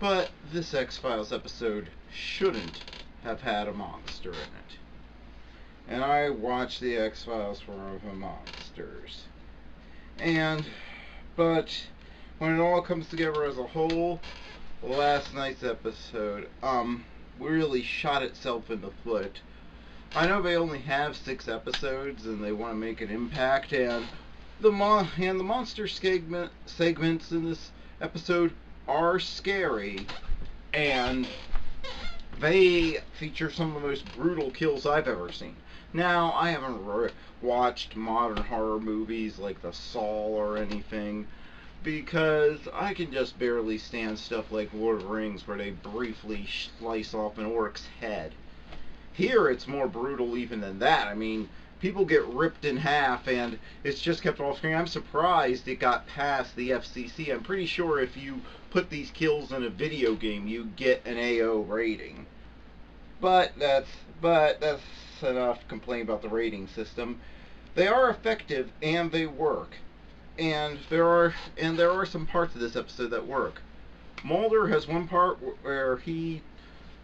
But this X-Files episode shouldn't have had a monster in it. And I watched the X-Files for the monsters. But when it all comes together as a whole, last night's episode, really shot itself in the foot. I know they only have 6 episodes and they want to make an impact, and the monster segments in this episode are scary, and they feature some of the most brutal kills I've ever seen. Now, I haven't watched modern horror movies like The Saw or anything, because I can just barely stand stuff like Lord of the Rings where they briefly slice off an orc's head. Here it's more brutal even than that. I mean, people get ripped in half and it's just kept off screen. I'm surprised it got past the FCC. I'm pretty sure if you put these kills in a video game, you get an AO rating. But that's enough to complain about the rating system. They are effective and they work. And there are some parts of this episode that work. Mulder has one part where he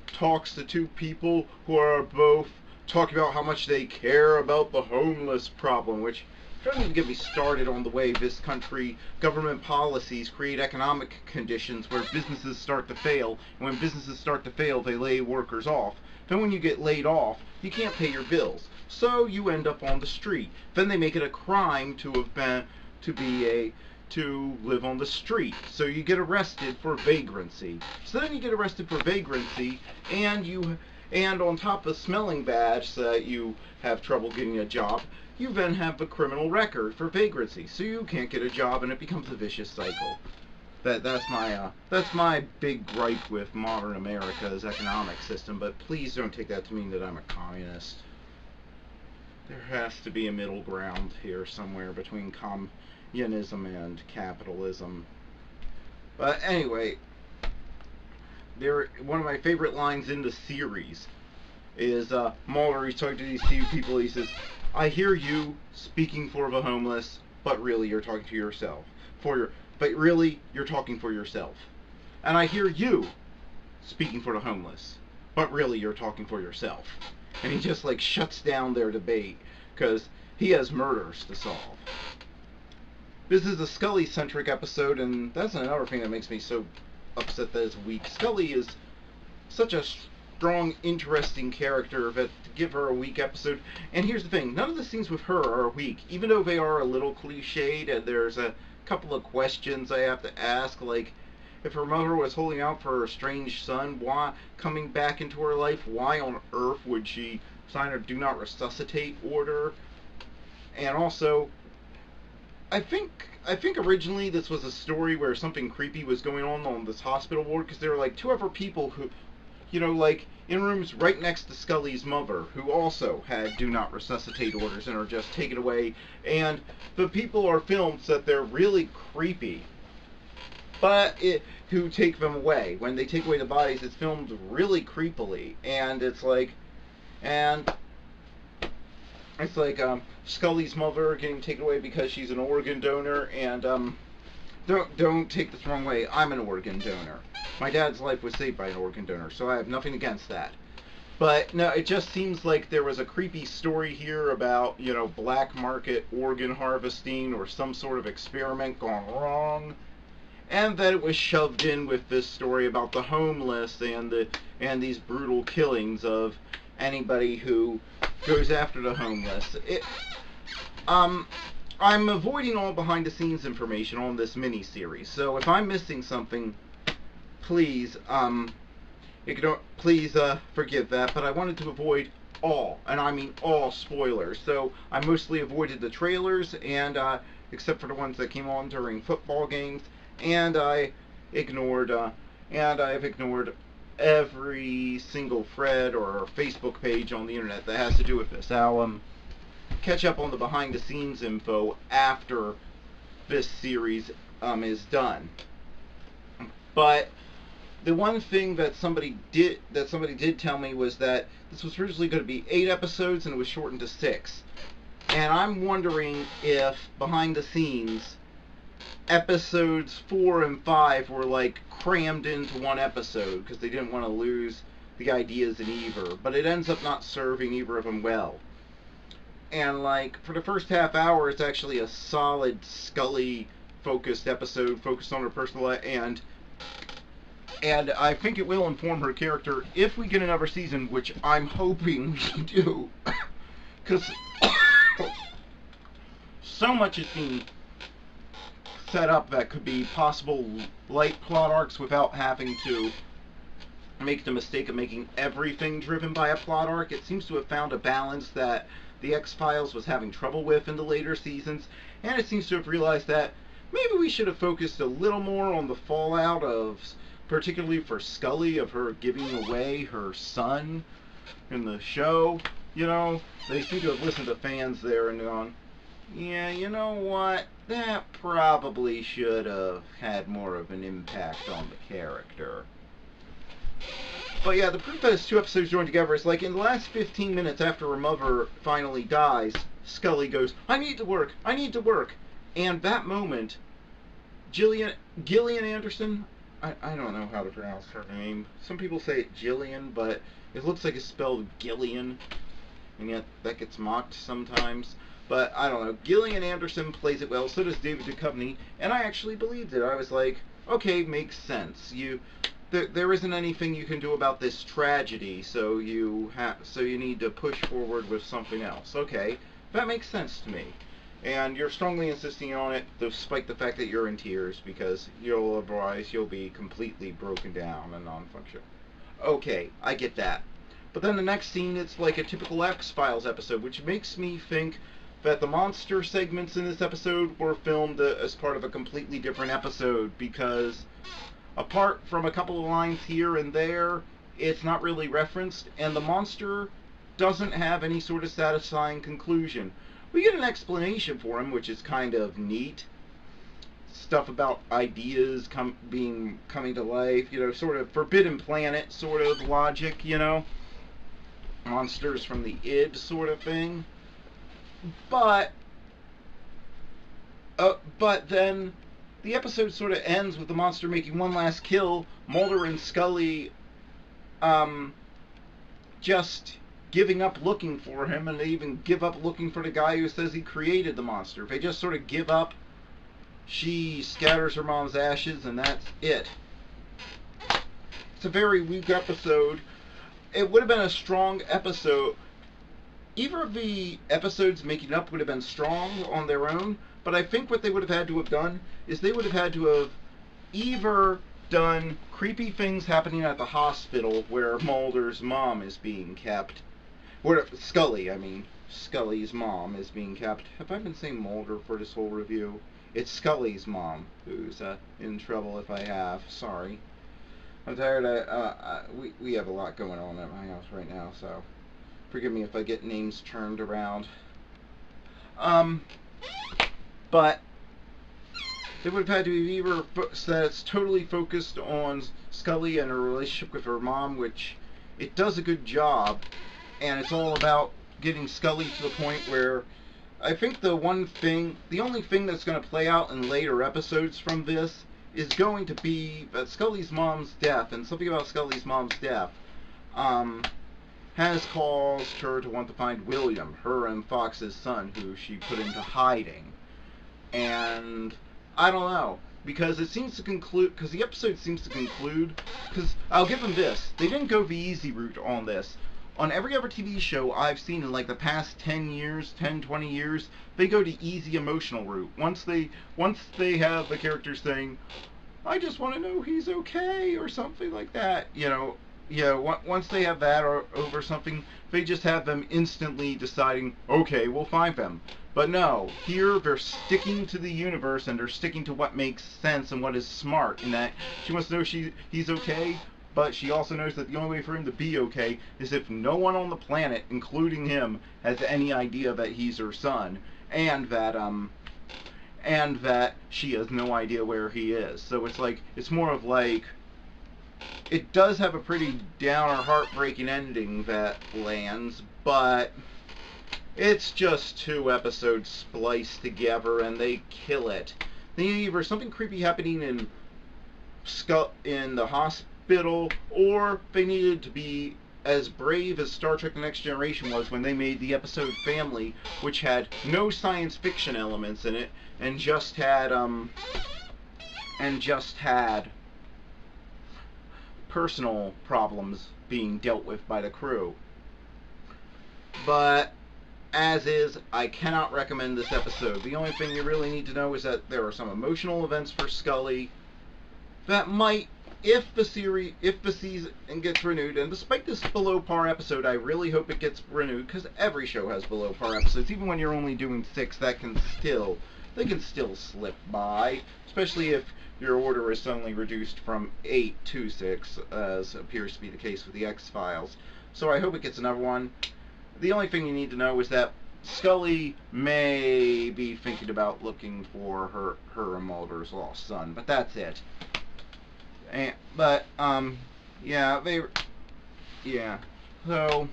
talks to 2 people who are both talking about how much they care about the homeless problem, which doesn't even get me started on the way this country government policies create economic conditions where businesses start to fail, and when businesses start to fail, they lay workers off. Then when you get laid off, you can't pay your bills, so you end up on the street. Then they make it a crime to live on the street. So you get arrested for vagrancy. So then you get arrested for vagrancy, and on top of smelling bad so that you have trouble getting a job, you then have a criminal record for vagrancy. So you can't get a job, and it becomes a vicious cycle. That's my big gripe with modern America's economic system, but please don't take that to mean that I'm a communist. There has to be a middle ground here somewhere between communism and capitalism. But anyway, one of my favorite lines in the series is Mulder. He's talking to these 2 people. He says, "I hear you speaking for the homeless, but really you're talking to yourself. But really you're talking for yourself. And I hear you speaking for the homeless, but really you're talking for yourself." And he just like shuts down their debate because he has murders to solve. This is a Scully-centric episode, and that's another thing that makes me so upset that it's weak. Scully is such a strong, interesting character that to give her a weak episode. And here's the thing, none of the scenes with her are weak, even though they are a little cliched, and there's a couple of questions I have to ask, like, if her mother was holding out for her estranged son, why coming back into her life, why on earth would she sign a do not resuscitate order? And also, I think originally this was a story where something creepy was going on this hospital ward, because there were like 2 other people who, like in rooms right next to Scully's mother, who also had do not resuscitate orders and are just taken away. And the people are filmed so that they're really creepy, but who take them away. When they take away the bodies, it's filmed really creepily, and it's like Scully's mother getting taken away because she's an organ donor, and don't take this the wrong way. I'm an organ donor. My dad's life was saved by an organ donor, so I have nothing against that. But no, it just seems like there was a creepy story here about, black market organ harvesting or some sort of experiment gone wrong, and that it was shoved in with this story about the homeless and these brutal killings of anybody who goes after the homeless. I'm avoiding all behind-the-scenes information on this mini-series, so if I'm missing something, please forgive that. But I wanted to avoid all, and I mean all, spoilers. So I mostly avoided the trailers, and except for the ones that came on during football games, and I've ignored every single thread or Facebook page on the internet that has to do with this. I'll catch up on the behind-the-scenes info after this series is done. But the one thing that somebody did tell me was that this was originally going to be 8 episodes and it was shortened to 6. And I'm wondering if behind the scenes episodes 4 and 5 were like crammed into one episode because they didn't want to lose the ideas in either, but it ends up not serving either of them well. And like for the first half hour, it's actually a solid Scully focused episode, focused on her personal life, and I think it will inform her character if we get another season, which I'm hoping we do, because so much is being set up that could be possible light plot arcs without having to make the mistake of making everything driven by a plot arc. It seems to have found a balance that the X-Files was having trouble with in the later seasons, and it seems to have realized that maybe we should have focused a little more on the fallout of, particularly for Scully, of her giving away her son in the show. You know, they seem to have listened to fans there and gone, yeah, you know what, that probably should have had more of an impact on the character. But yeah, the proof that it's two episodes joined together is like in the last 15 minutes after her mother finally dies, Scully goes, I need to work, I need to work. And that moment, Gillian Anderson, I don't know how to pronounce her name. Some people say it Jillian, but it looks like it's spelled Gillian, and yet that gets mocked sometimes. But I don't know. Gillian Anderson plays it well, so does David Duchovny, and I actually believed it. I was like, okay, makes sense. There isn't anything you can do about this tragedy, so you need to push forward with something else. Okay, that makes sense to me. And you're strongly insisting on it, despite the fact that you're in tears, because otherwise you'll be completely broken down and non-functional. Okay, I get that. But then the next scene, it's like a typical X-Files episode, which makes me think that the monster segments in this episode were filmed as part of a completely different episode, because apart from a couple of lines here and there, it's not really referenced, and the monster doesn't have any sort of satisfying conclusion. We get an explanation for him, which is kind of neat. Stuff about ideas coming to life, you know, sort of Forbidden Planet sort of logic, you know, monsters from the id sort of thing. But then the episode sort of ends with the monster making one last kill, Mulder and Scully just giving up looking for him, and they even give up looking for the guy who says he created the monster. They just sort of give up. She scatters her mom's ashes, and that's it. It's a very weak episode. It would have been a strong episode. Either of the episodes making up would have been strong on their own, but I think what they would have had to have done is they would have had to have either done creepy things happening at the hospital where Mulder's mom is being kept. Where Scully's mom is being kept. Have I been saying Mulder for this whole review? It's Scully's mom who's in trouble if I have. Sorry. I'm tired. We have a lot going on at my house right now, so forgive me if I get names turned around. But they would have had to be either that it's totally focused on Scully and her relationship with her mom, which it does a good job, and it's all about getting Scully to the point where I think the only thing that's going to play out in later episodes from this is going to be that Scully's mom's death, and something about Scully's mom's death has caused her to want to find William, her and Fox's son, who she put into hiding. And I don't know, because it seems to conclude, because the episode seems to conclude, because I'll give them this, they didn't go the easy route on this. On every other TV show I've seen in like the past 10 years, 10, 20 years, they go the easy emotional route. Once they have the characters saying, I just want to know he's okay, or something like that, you know, once they have that or over something, they just have them instantly deciding, okay, we'll find them. But no, here they're sticking to the universe, and they're sticking to what makes sense and what is smart, in that she wants to know he's okay, but she also knows that the only way for him to be okay is if no one on the planet, including him, has any idea that he's her son, and that she has no idea where he is. So it's more of like, it does have a pretty downer, heartbreaking ending that lands, but it's just two episodes spliced together, and they kill it. They need either something creepy happening in the hospital, or they needed to be as brave as Star Trek: The Next Generation was when they made the episode Family, which had no science fiction elements in it and just had personal problems being dealt with by the crew. But as is, I cannot recommend this episode. The only thing you really need to know is that there are some emotional events for Scully that might, if the season gets renewed, and despite this below par episode, I really hope it gets renewed, because every show has below par episodes. Even when you're only doing 6, they can still slip by, especially if your order is suddenly reduced from 8 to 6, as appears to be the case with the X-Files. So I hope it gets another one. The only thing you need to know is that Scully may be thinking about looking for her and Mulder's lost son, but that's it. Yeah. So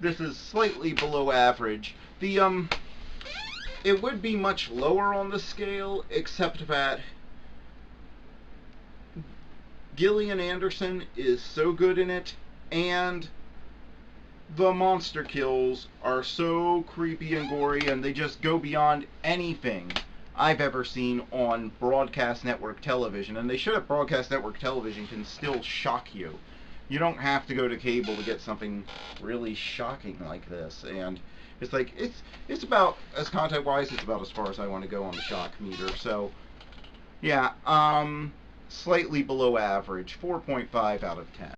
this is slightly below average. It would be much lower on the scale, except that Gillian Anderson is so good in it, and the monster kills are so creepy and gory, and they just go beyond anything I've ever seen on broadcast network television. And they should have broadcast network television can still shock you. You don't have to go to cable to get something really shocking like this. And it's like, it's about, as content wise, it's about as far as I want to go on the shock meter. So yeah, slightly below average, 4.5 out of 10.